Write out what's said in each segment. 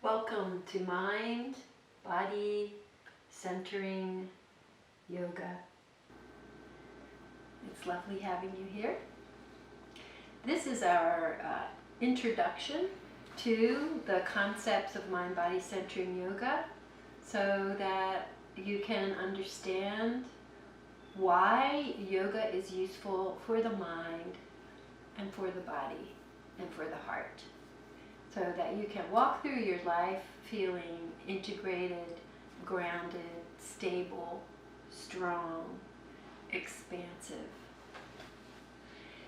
Welcome to Mind, Body, Centering Yoga. It's lovely having you here. This is our introduction to the concepts of mind, body, centering yoga, so that you can understand why yoga is useful for the mind and for the body and for the heart, so that you can walk through your life feeling integrated, grounded, stable, strong, expansive.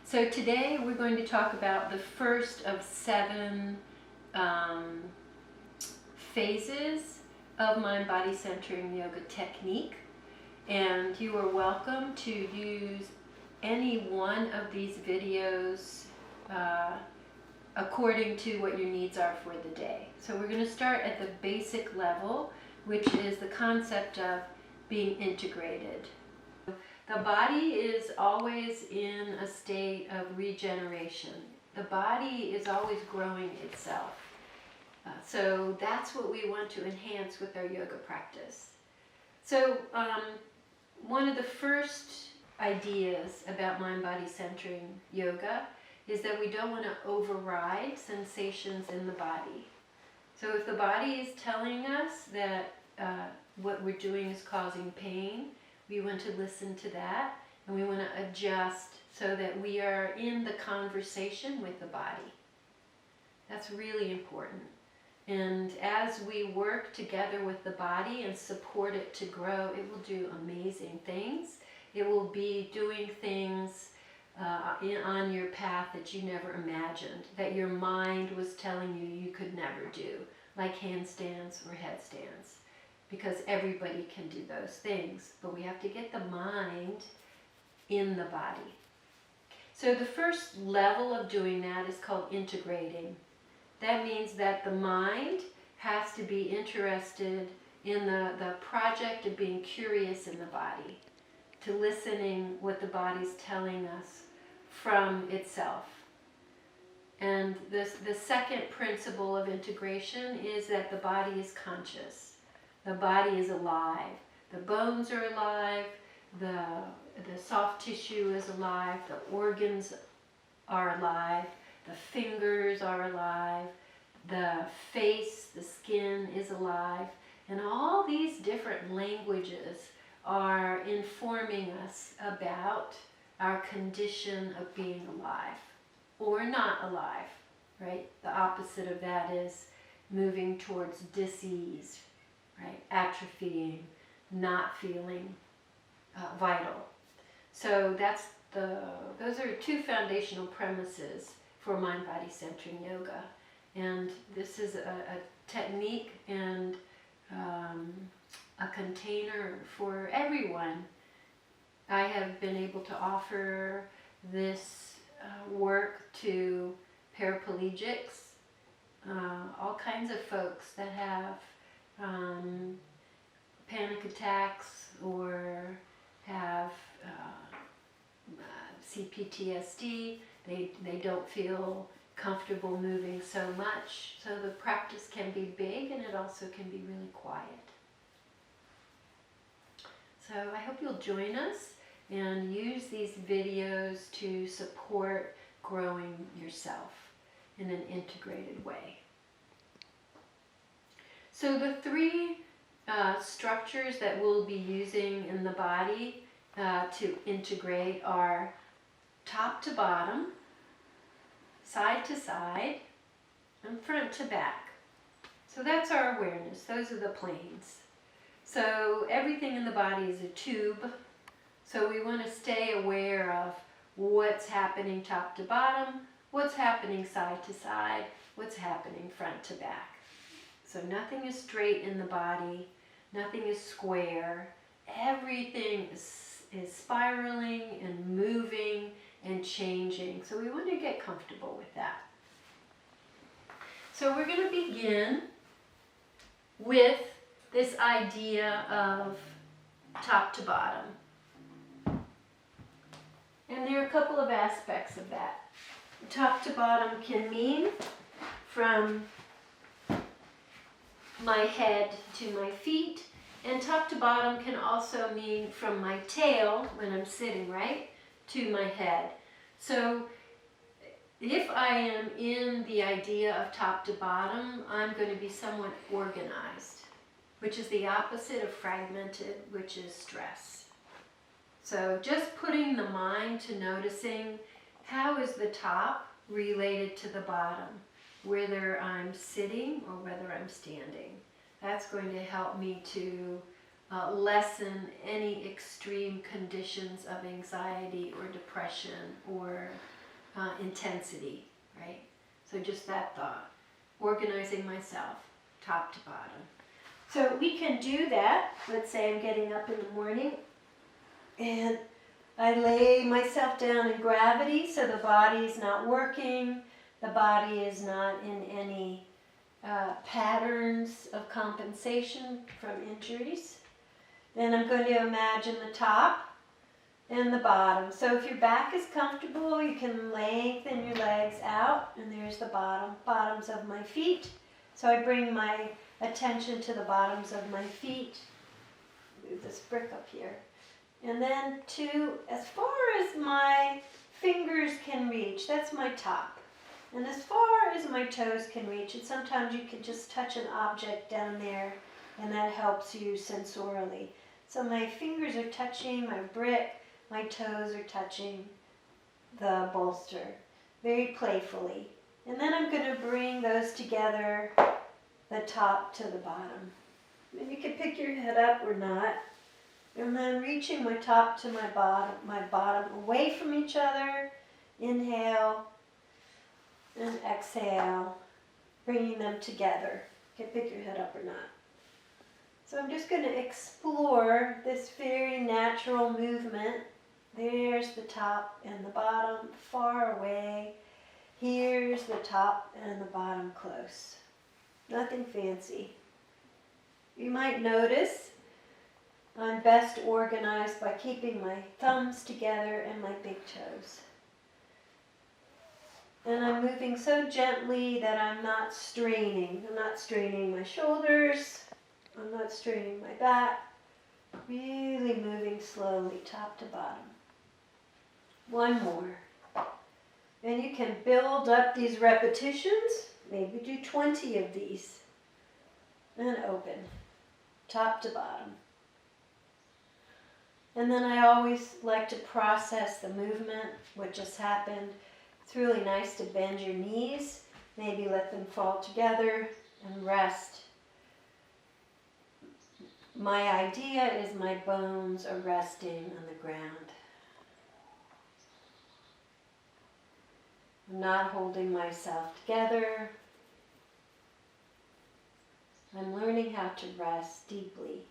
So today we're going to talk about the first of 7 phases of mind, body, centering yoga technique. And you are welcome to use any one of these videos according to what your needs are for the day. So we're going to start at the basic level, which is the concept of being integrated. The body is always in a state of regeneration. The body is always growing itself. So that's what we want to enhance with our yoga practice. So one of the first ideas about mind, body, centering yoga is that we don't want to override sensations in the body. So if the body is telling us that what we're doing is causing pain, we want to listen to that, and we want to adjust so that we are in the conversation with the body. That's really important. And as we work together with the body and support it to grow, it will do amazing things. It will be doing things on your path that you never imagined, that your mind was telling you you could never do, like handstands or headstands. Because everybody can do those things, but we have to get the mind in the body. So the first level of doing that is called integrating. That means that the mind has to be interested in the project of being curious in the body, to listening what the body's telling us from itself. And the second principle of integration is that the body is conscious. The body is alive. The bones are alive. The soft tissue is alive. The organs are alive. The fingers are alive. The face, the skin is alive. And all these different languages are informing us about our condition of being alive or not alive, right? The opposite of that is moving towards disease, right? Atrophying, not feeling vital. So those are 2 foundational premises for mind, body, centering yoga. And this is a technique and a container for everyone. I have been able to offer this work to paraplegics, all kinds of folks that have panic attacks or have CPTSD. They don't feel comfortable moving so much. So the practice can be big, and it also can be really quiet. So I hope you'll join us and use these videos to support growing yourself in an integrated way. So the 3 structures that we'll be using in the body to integrate are top to bottom, side to side, and front to back. So that's our awareness. Those are the planes. So everything in the body is a tube. So we want to stay aware of what's happening top to bottom, what's happening side to side, what's happening front to back. So nothing is straight in the body, nothing is square. Everything is spiraling and moving and changing. So we want to get comfortable with that. So we're going to begin with this idea of top to bottom. And there are a couple of aspects of that. Top to bottom can mean from my head to my feet. And top to bottom can also mean from my tail, when I'm sitting, right, to my head. So if I am in the idea of top to bottom, I'm going to be somewhat organized, which is the opposite of fragmented, which is stress. So just putting the mind to noticing how is the top related to the bottom, whether I'm sitting or whether I'm standing. That's going to help me to lessen any extreme conditions of anxiety or depression or intensity, right? So just that thought, organizing myself, top to bottom. So we can do that. Let's say I'm getting up in the morning and I lay myself down in gravity so the body is not working, the body is not in any patterns of compensation from injuries. Then I'm going to imagine the top and the bottom. So if your back is comfortable, you can lengthen your legs out, and there's the bottoms of my feet. So I bring my attention to the bottoms of my feet. Move this brick up here. And then to as far as my fingers can reach, that's my top. And as far as my toes can reach, and sometimes you can just touch an object down there, and that helps you sensorially. So my fingers are touching my brick, my toes are touching the bolster, very playfully. And then I'm going to bring those together, the top to the bottom. And you can pick your head up or not. And then reaching my top to my bottom away from each other. Inhale and exhale, bringing them together. You can pick your head up or not. So I'm just going to explore this very natural movement. There's the top and the bottom far away. Here's the top and the bottom close. Nothing fancy. You might notice I'm best organized by keeping my thumbs together and my big toes. And I'm moving so gently that I'm not straining. I'm not straining my shoulders. I'm not straining my back. Really moving slowly, top to bottom. One more. And you can build up these repetitions. Maybe do 20 of these. And open, top to bottom. And then I always like to process the movement, what just happened. It's really nice to bend your knees, maybe let them fall together and rest. My idea is my bones are resting on the ground. I'm not holding myself together. I'm learning how to rest deeply,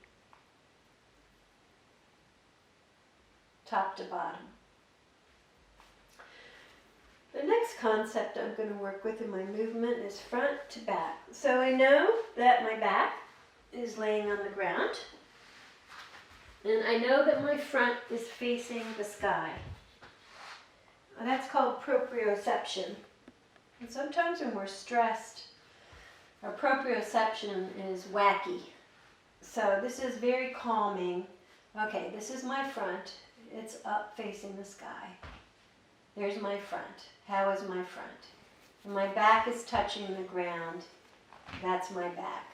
top to bottom. The next concept I'm going to work with in my movement is front to back. So I know that my back is laying on the ground, and I know that my front is facing the sky. That's called proprioception. And sometimes when we're stressed, our proprioception is wacky. So this is very calming. Okay, this is my front. It's up facing the sky. There's my front. How is my front? And my back is touching the ground. That's my back.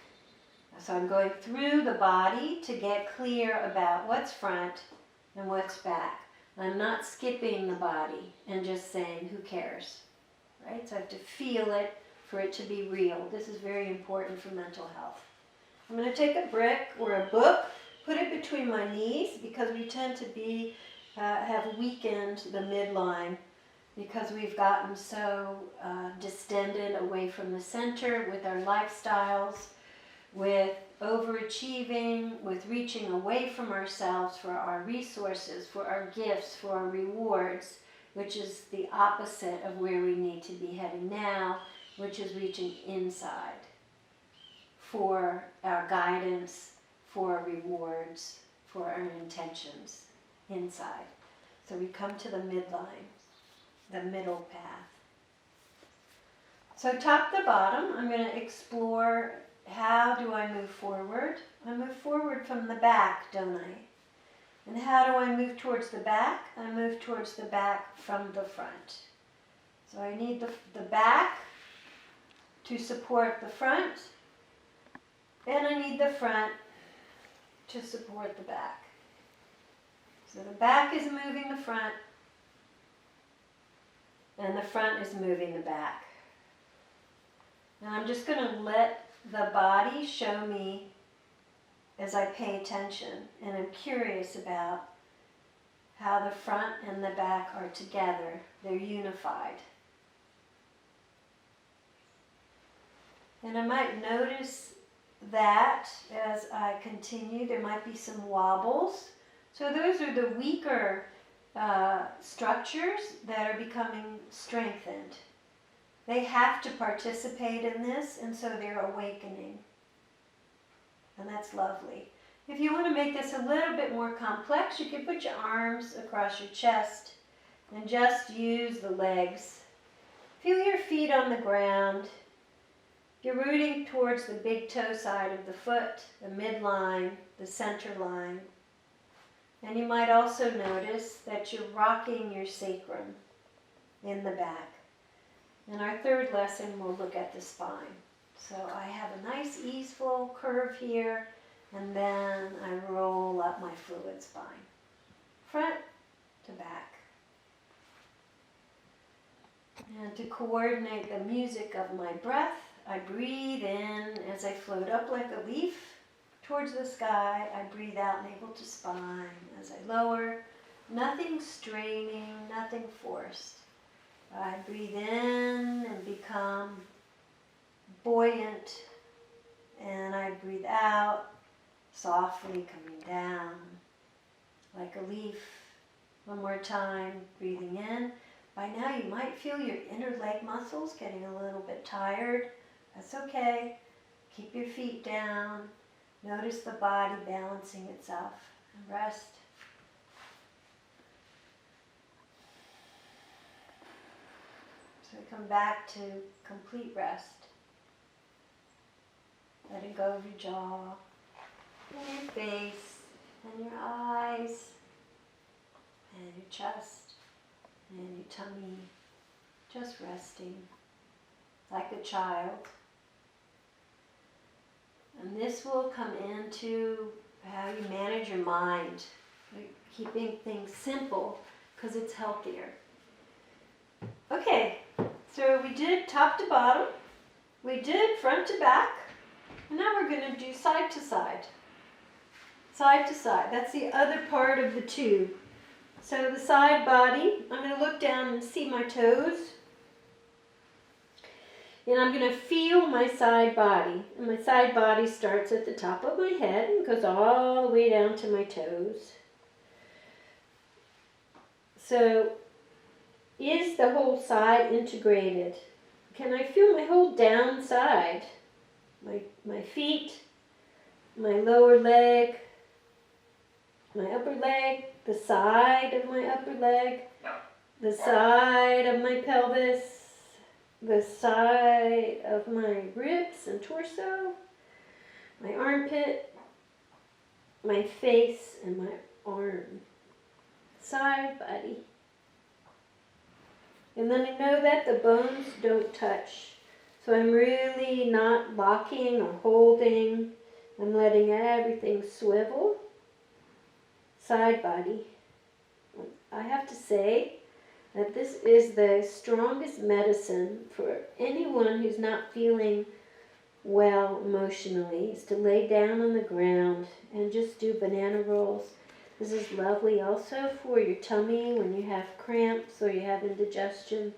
So I'm going through the body to get clear about what's front and what's back. I'm not skipping the body and just saying, who cares? Right? So I have to feel it for it to be real. This is very important for mental health. I'm going to take a brick or a book, put it between my knees, because we tend to have weakened the midline because we've gotten so distended away from the center with our lifestyles, with overachieving, with reaching away from ourselves for our resources, for our gifts, for our rewards, which is the opposite of where we need to be heading now, which is reaching inside for our guidance, for our rewards, for our intentions inside. So we come to the midline, the middle path. So top to bottom, I'm going to explore how do I move forward? I move forward from the back, don't I? And how do I move towards the back? I move towards the back from the front. So I need the back to support the front, and I need the front to support the back. So the back is moving the front, and the front is moving the back. Now I'm just going to let the body show me as I pay attention, and I'm curious about how the front and the back are together. They're unified. And I might notice that as I continue, there might be some wobbles. So those are the weaker structures that are becoming strengthened. They have to participate in this, and so they're awakening. And that's lovely. If you want to make this a little bit more complex, you can put your arms across your chest and just use the legs. Feel your feet on the ground. You're rooting towards the big toe side of the foot, the midline, the center line. And you might also notice that you're rocking your sacrum in the back. In our third lesson, we'll look at the spine. So I have a nice easeful curve here, and then I roll up my fluid spine, front to back. And to coordinate the music of my breath, I breathe in as I float up like a leaf towards the sky. I breathe out, navel to spine. As I lower, nothing straining, nothing forced. I breathe in and become buoyant, and I breathe out, softly coming down like a leaf. One more time, breathing in. By now you might feel your inner leg muscles getting a little bit tired. That's okay. Keep your feet down. Notice the body balancing itself. And rest. So we come back to complete rest. Letting go of your jaw, and your face, and your eyes, and your chest, and your tummy. Just resting like a child. And this will come into how you manage your mind, like keeping things simple because it's healthier. Okay, so we did top to bottom, we did front to back, and now we're going to do side to side. Side to side, that's the other part of the tube. So the side body, I'm going to look down and see my toes. And I'm going to feel my side body. And my side body starts at the top of my head and goes all the way down to my toes. So, is the whole side integrated? Can I feel my whole down side? My feet, my lower leg, my upper leg, the side of my upper leg, the side of my pelvis, the side of my ribs and torso, my armpit, my face, and my arm. Side body. And then I know that the bones don't touch. So I'm really not locking or holding. I'm letting everything swivel. Side body. I have to say that this is the strongest medicine for anyone who's not feeling well emotionally, is to lay down on the ground and just do banana rolls. This is lovely also for your tummy when you have cramps or you have indigestion.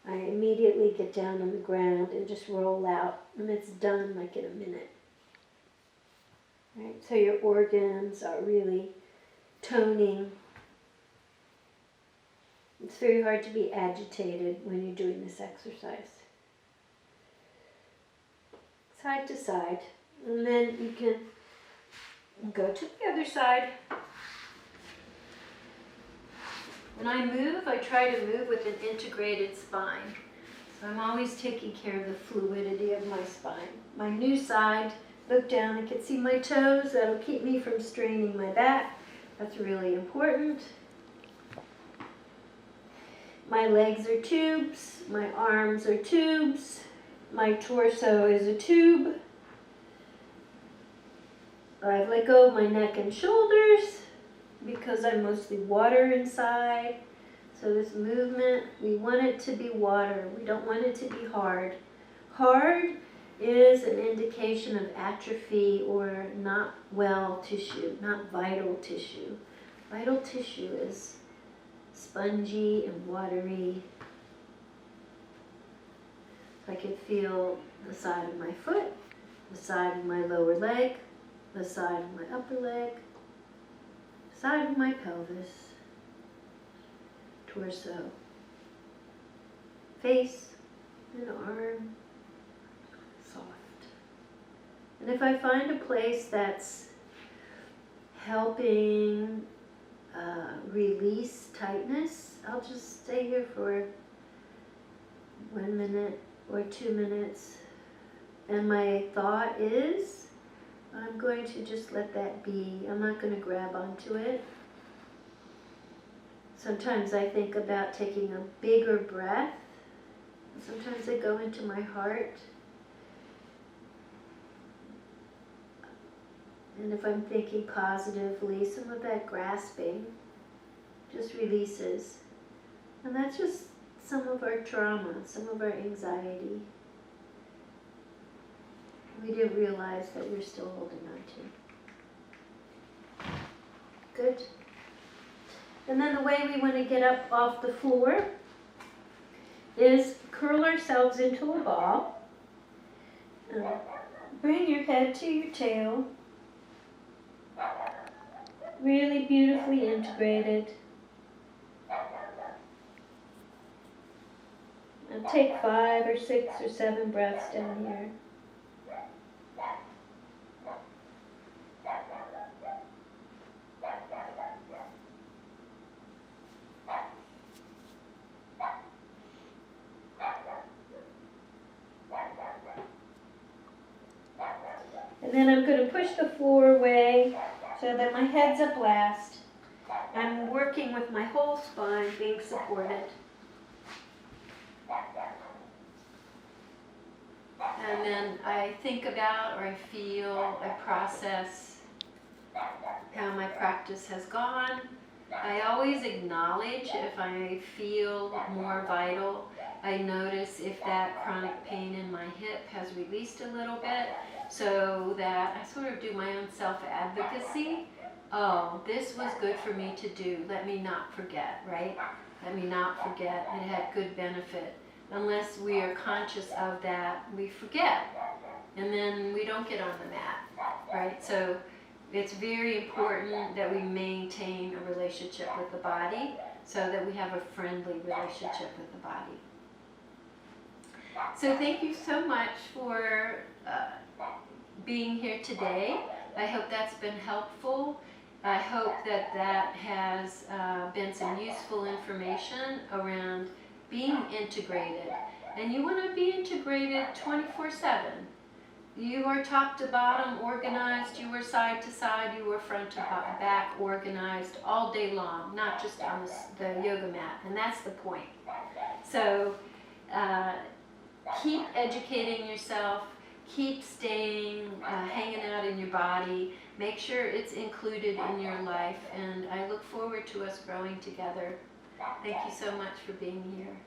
I immediately get down on the ground and just roll out, and it's done like in a minute. Right? So your organs are really toning. It's very hard to be agitated when you're doing this exercise. Side to side. And then you can go to the other side. When I move, I try to move with an integrated spine. So I'm always taking care of the fluidity of my spine. My new side, look down, I can see my toes. That'll keep me from straining my back. That's really important. My legs are tubes. My arms are tubes. My torso is a tube. I've let go of my neck and shoulders because I'm mostly water inside. So this movement, we want it to be water. We don't want it to be hard. Hard is an indication of atrophy or not well tissue, not vital tissue. Vital tissue is spongy and watery. I can feel the side of my foot, the side of my lower leg, the side of my upper leg, side of my pelvis, torso, face, and arm, soft. And if I find a place that's helping release tightness, I'll just stay here for 1 minute or 2 minutes. And my thought is, I'm going to just let that be. I'm not going to grab onto it. Sometimes I think about taking a bigger breath. Sometimes I go into my heart. And if I'm thinking positively, some of that grasping just releases. And that's just some of our trauma, some of our anxiety. We didn't realize that we're still holding on to. Good. And then the way we want to get up off the floor is curl ourselves into a ball. Bring your head to your tail. Really beautifully integrated. And take 5 or 6 or 7 breaths down here. And then I'm going to push the floor away so that my head's up last. I'm working with my whole spine being supported. And then I think about, or I feel, I process how my practice has gone. I always acknowledge if I feel more vital. I notice if that chronic pain in my hip has released a little bit, so that I sort of do my own self-advocacy. Oh, this was good for me to do. Let me not forget, right? Let me not forget. It had good benefit. Unless we are conscious of that, we forget. And then we don't get on the mat, right? So it's very important that we maintain a relationship with the body so that we have a friendly relationship with the body. So thank you so much for being here today. I hope that's been helpful. I hope that that has been some useful information around being integrated. And you want to be integrated 24/7. You are top to bottom organized, you are side to side, you are front to back organized all day long, not just on the yoga mat. And that's the point. So keep educating yourself, keep staying, hanging out in your body, make sure it's included in your life, and I look forward to us growing together. Thank you so much for being here.